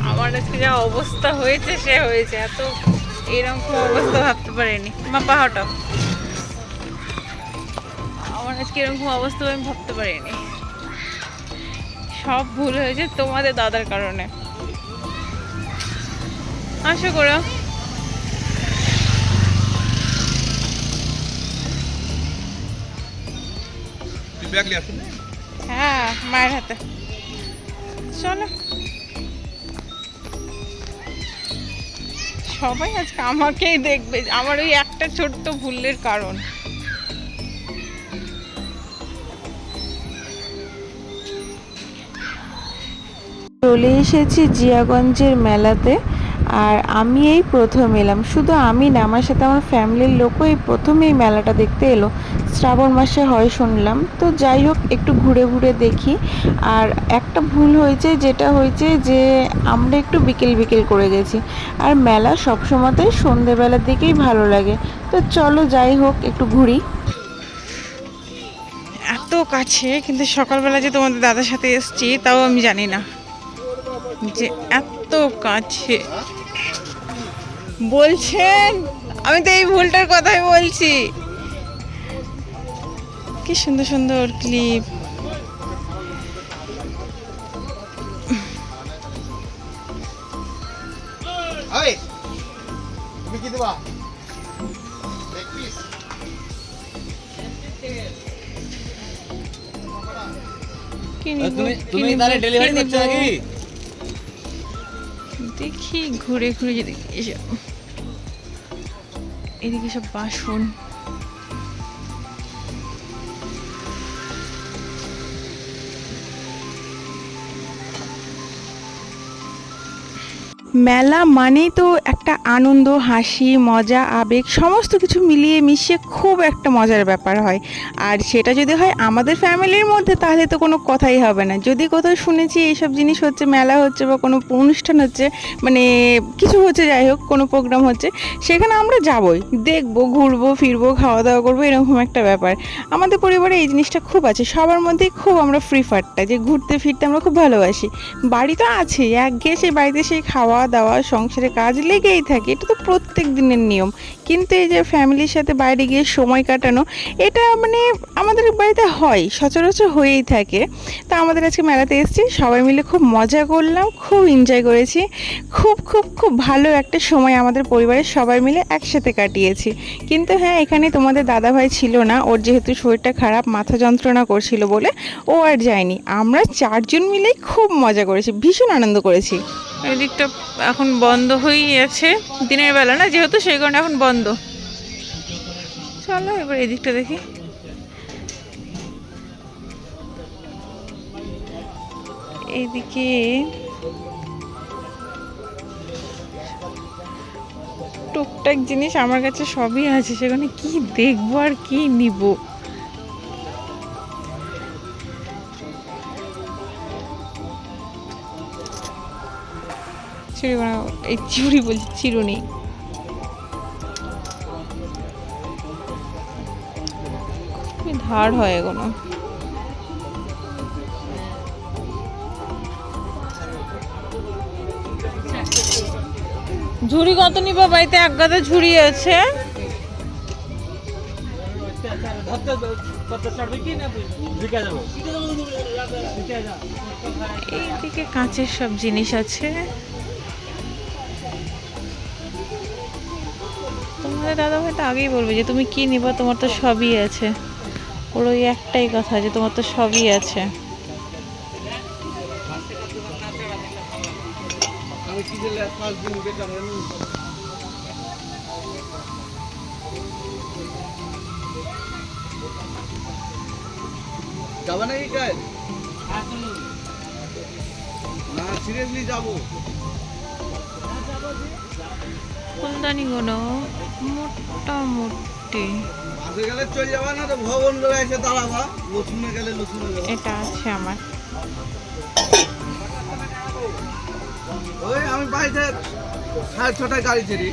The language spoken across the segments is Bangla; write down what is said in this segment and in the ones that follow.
আমার আজকে যা অবস্থা হয়েছে সে হয়েছে, এত এরকম অবস্থা ভাবতে পারিনি। মা পাহাড়টা আমার আজকে এরকম অবস্থা আমি ভাবতে পারিনি। সব ভুল হয়েছে তোমাদের দাদার কারণে। আশা করো হ্যাঁ, মায়ের হাতে চলো। সবাই আজকে আমাকেই দেখবে, আমার ওই একটা ছোট্ট ভুলের কারণ। চলে এসেছি জিয়াগঞ্জের মেলাতে। আর আমি এই প্রথম এলাম, শুধু আমি না, আমার সাথে আমার ফ্যামিলির লোকও এই প্রথম এই মেলাটা দেখতে এলো। শ্রাবণ মাসে হয় শুনলাম, তো যাই হোক একটু ঘুরে ঘুরে দেখি। আর একটা ভুল হয়েছে, যেটা হয়েছে যে আমরা একটু বিকেল বিকেল করে গেছি। আর মেলা সবসময়তেই সন্ধেবেলার দিকেই ভালো লাগে। তো চলো যাই হোক একটু ঘুরি। এত কাছে, কিন্তু সকালবেলা যে তোমাদের দাদার সাথে এসছি তাও আমি জানি না যে এত কাছে বলছেন। আমি তো এই ভুলটার কথাই বলছি। কি সুন্দর সুন্দর ক্লিপ। দেখি ঘুরে ঘুরে যদি এদিকে সব বাসন। মেলা মানেই তো একটা আনন্দ, হাসি, মজা, আবেগ সমস্ত কিছু মিলিয়ে মিশিয়ে খুব একটা মজার ব্যাপার হয়। আর সেটা যদি হয় আমাদের ফ্যামিলির মধ্যে, তাহলে তো কোনো কথাই হবে না। যদি কোথাও শুনেছি এইসব জিনিস হচ্ছে, মেলা হচ্ছে বা কোনো অনুষ্ঠান হচ্ছে, মানে কিছু হচ্ছে, যাই হোক কোনো প্রোগ্রাম হচ্ছে, সেখানে আমরা যাবই, দেখবো, ঘুরবো ফিরবো, খাওয়া দাওয়া করবো, এরকম একটা ব্যাপার। আমাদের পরিবারে এই জিনিসটা খুব আছে, সবার মধ্যেই খুব আমরা ফ্রি ফারটা, যে ঘুরতে ফিরতে আমরা খুব ভালোবাসি। বাড়ি তো আছেই, একঘেয়ে সেই বাড়িতে সেই খাওয়া দাওয়া সংসারে কাজ লেগেই থাকে, এটা তো প্রত্যেক দিনের নিয়ম। কিন্তু এই যে ফ্যামিলির সাথে বাইরে গিয়ে সময় কাটানো, এটা মানে আমাদের বাড়িতে হয়, সচরাচর হয়েই থাকে। তো আমাদের আজকে মেলাতে এসেছি, সবাই মিলে খুব মজা করলাম, খুব এনজয় করেছি, খুব খুব খুব ভালো একটা সময় আমাদের পরিবারের সবাই মিলে একসাথে কাটিয়েছি। কিন্তু হ্যাঁ, এখানে তোমাদের দাদাভাই ছিল না, ওর যেহেতু শরীরটা খারাপ, মাথা যন্ত্রণা করছিল বলে ও আর যায়নি। আমরা চারজন মিলেই খুব মজা করেছি, ভীষণ আনন্দ করেছি। এই দিকটা এখন বন্ধ হয়েই আছে, দিনের বেলা না যেহেতু, সেই কারণে এখন বন্ধ। চলো এবার এই দিকটা দেখি। এইদিকে টুকটাক জিনিস আমার কাছে সবই আছে, সেখানে কি দেখবো আর কি নিব। এই চুড়ি বলছি, চিরুনি। খুবই ধার হয় এগুলো। ঝুড়ি কত নিবা? বাড়িতে এক গাদা ঝুড়ি আছে। এইদিকে কাঁচের সব জিনিস আছে। তোমাদের দাদা ভাই তো আগেই বলবে যে তুমি কি নিবা, তোমার তো সবই আছে। ওর ওই একটাই কথা যে তোমার তো সবই আছে। যাবে নাকি কাজ? না সিরিয়াসলি যাবো। ফুলদানিগুলো মোটামুটি মাসে গেলে চলে যাবা না তো ভবন ধরে এসে দাঁড়াবা, লসুনে গেলে লসুনে যাবো। এটা আছে আমার। ওই আমি বাড়িতে 6:30 গাড়ি ছেড়ি।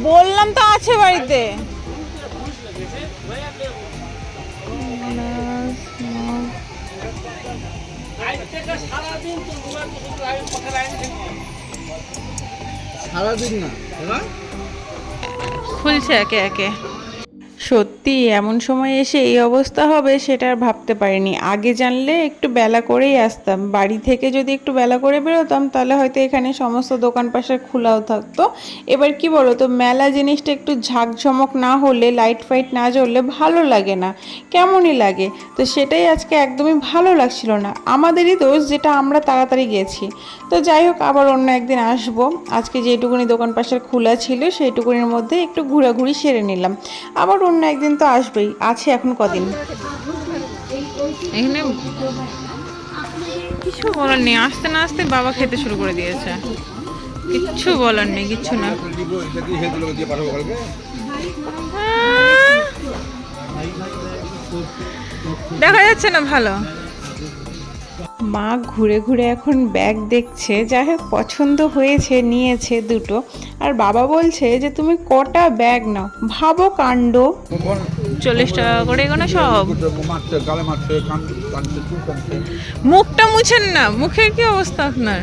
বললাম তো আছে বাড়িতে। সারাদিন না এবার খুলছে একে একে। সত্যি এমন সময় এসে এই অবস্থা হবে সেটা আর ভাবতে পারিনি। আগে জানলে একটু বেলা করেই আসতাম, বাড়ি থেকে যদি একটু বেলা করে বেরোতাম তাহলে হয়তো এখানে সমস্ত দোকান পাশার খোলাও থাকতো। এবার কি বলো তো, মেলা জিনিসটা একটু ঝাঁকঝমক না হলে, লাইট ফাইট না জ্বললে ভালো লাগে না, কেমনই লাগে। তো সেটাই আজকে একদমই ভালো লাগছিল না। আমাদেরই দোষ যেটা আমরা তাড়াতাড়ি গেছি। তো যাই হোক, আবার অন্য একদিন আসবো। আজকে যেটুকুনি দোকান পাশার খোলা ছিল সেইটুকুনির মধ্যে একটু ঘোরাঘুরি সেরে নিলাম। আবার অন্য একদিন তো আসবেই, আছে এখন কদিন। এখানে কিছু বলার নেই, আসতে না আসতে বাবা খেতে শুরু করে দিয়েছে। কিচ্ছু বলার নেই, কিচ্ছু না। দেখা যাচ্ছে না ভালো। মা ঘুরে ঘুরে এখন ব্যাগ দেখছে, যাই হোক পছন্দ হয়েছে, নিয়েছে দুটো। আর বাবা বলছে যে তুমি কটা ব্যাগ নাও, ভাবো কাণ্ড। 40 টাকা করে এগোনো সব। মুখটা মুছেন না, মুখের কি অবস্থা আপনার?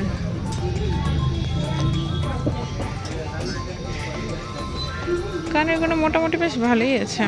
কানের কোনো মোটামুটি বেশ ভালোই আছে।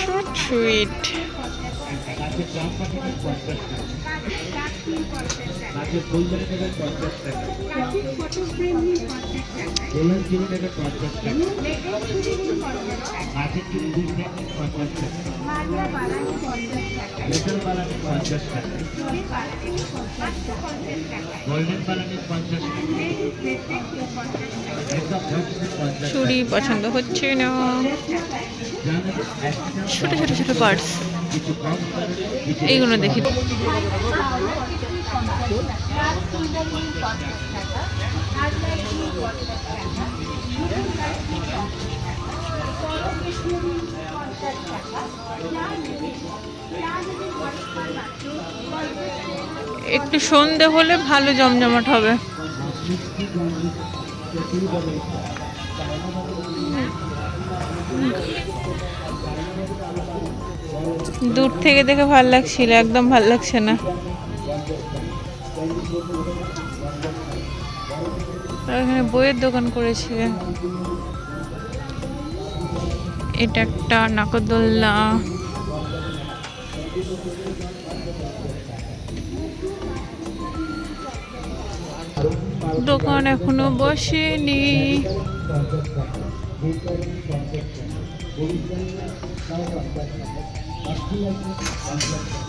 So sweet. চুড়ি পছন্দ হচ্ছে না। ছোট ছোট ছোট পার্টস এইগুলো দেখি। একটু সন্ধে হলে ভালো জমজমাট হবে। দূর থেকে দেখে ভালো লাগছিল, একদম ভালো লাগছে না। এখানে বইয়ের দোকান করেছে। এটা একটা নাকদোল্লা। দোকান এখনো বসেনি।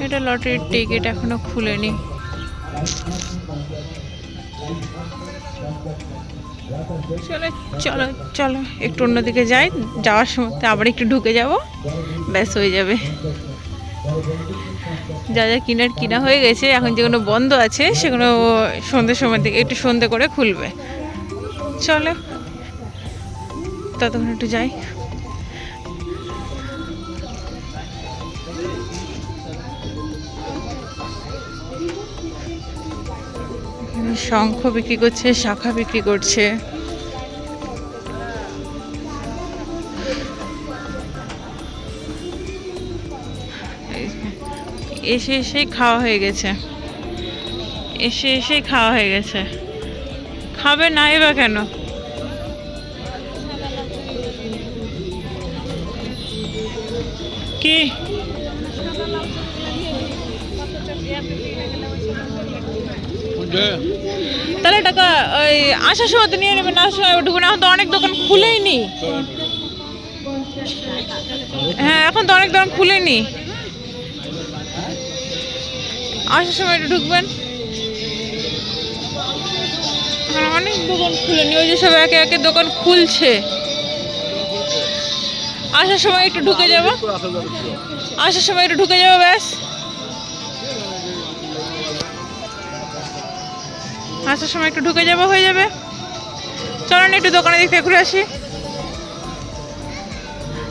এটা লটারির টিকিট, এখনো খুলেনি। চলো চলো চলো একটু অন্যদিকে যাই, যাওয়ার সময় আবার একটু ঢুকে যাব, ব্যাস হয়ে যাবে। যা যা কিনা হয়ে গেছে, এখন যেগুলো বন্ধ আছে সেগুলো সন্ধ্যের সময় থেকে একটু সন্ধ্যে করে খুলবে। চলো ততক্ষণ একটু যাই। শঙ্খ বিক্রি করছে, শাখা বিক্রি করছে। এসেই খাওয়া হয়ে গেছে, এসেই খাওয়া হয়ে গেছে। খাবে না এবার কেন? কি তাহলে টাকা ওই আসার সময় তো নিয়ে নেবেন, আসার সময় ঢুকুন। এখন তো অনেক দোকান খুলেইনি। হ্যাঁ এখন তো অনেক দোকান খুলেনি, আসার সময় একটু ঢুকবেন। অনেক দোকান খুলেনি, ওই যে সব একে একে দোকান খুলছে। আসার সময় একটু ঢুকে যাবো, আসার সময় একটু ঢুকে যাবো, ব্যাস। আসার সময় একটু ঢুকে যাবো, হয়ে যাবে। চলো না একটু দোকানে দেখতে ঘুরে আসি।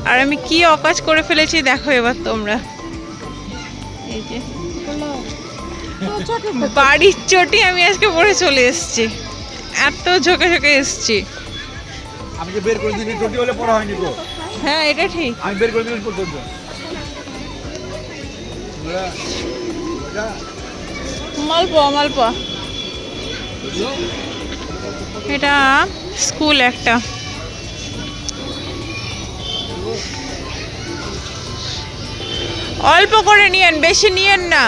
আর আমি কি অকাজ করে ফেলেছি দেখো এবার তোমরা। এই যে বাড়ির চটি আমি আজকে পরে চলে এসেছি, এত ঝোঁকে ঝোঁকে এসেছি। আমি যে বের করে দিই চটি হলে পড়া হয়নি তো। হ্যাঁ এটা ঠিক, আমি বের করে দিলাম পর্যন্ত। মালপোয়া মালপোয়া। এটা স্কুল একটা। অল্প করে নিয়েন, বেশি নিয়েন না,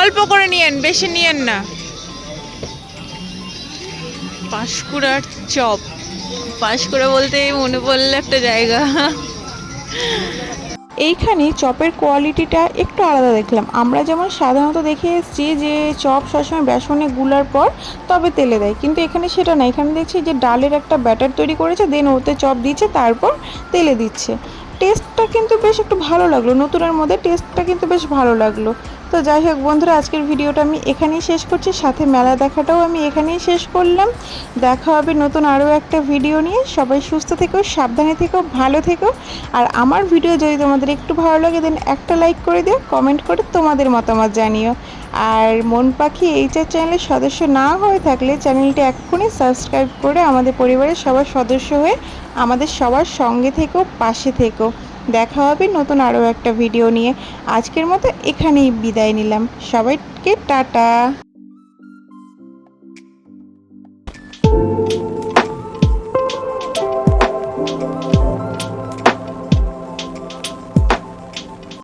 অল্প করে নিয়েন, বেশি নিয়েন না। পাঁশকুড়ার চপ, পাঁশকুড়া বলতেই মনে পড়লো একটা জায়গা। এইখানে চপের কোয়ালিটিটা একটু আলাদা দেখলাম। আমরা যেমন সাধারণত দেখে এসেছি যে চপ সবসময় বেসনে গুলার পর তবে তেলে দেয়, কিন্তু এখানে সেটা না। এখানে দেখছি যে ডালের একটা ব্যাটার তৈরি করেছে, দেন ওতে চপ দিচ্ছে, তারপর তেলে দিচ্ছে। টেস্টটা কিন্তু বেশ একটু ভালো লাগলো, নতুনের মধ্যে টেস্টটা কিন্তু বেশ ভালো লাগলো। তো যাই হোক বন্ধুরা, আজকের ভিডিওটা আমি এখানেই শেষ করছি, সাথে মেলা দেখাটাও আমি এখানেই শেষ করলাম। দেখা হবে নতুন আরও একটা ভিডিও নিয়ে। সবাই সুস্থ থেকো, সাবধানে থেকো, ভালো থেকো। আর আমার ভিডিও যদি তোমাদের একটু ভালো লাগে দেন একটা লাইক করে দিও, কমেন্ট করে তোমাদের মতামত জানিও। আর মন পাখি এইচআর চ্যানেলের সদস্য না হয়ে থাকলে চ্যানেলটি এক্ষুনি সাবস্ক্রাইব করে আমাদের পরিবারের সবার সদস্য হয়ে আমাদের সবার সঙ্গে থেকো, পাশে থেকো। দেখা হবে নতুন আরও একটা ভিডিও নিয়ে। আজকের মতো এখানেই বিদায় নিলাম, সবাইকে টাটা।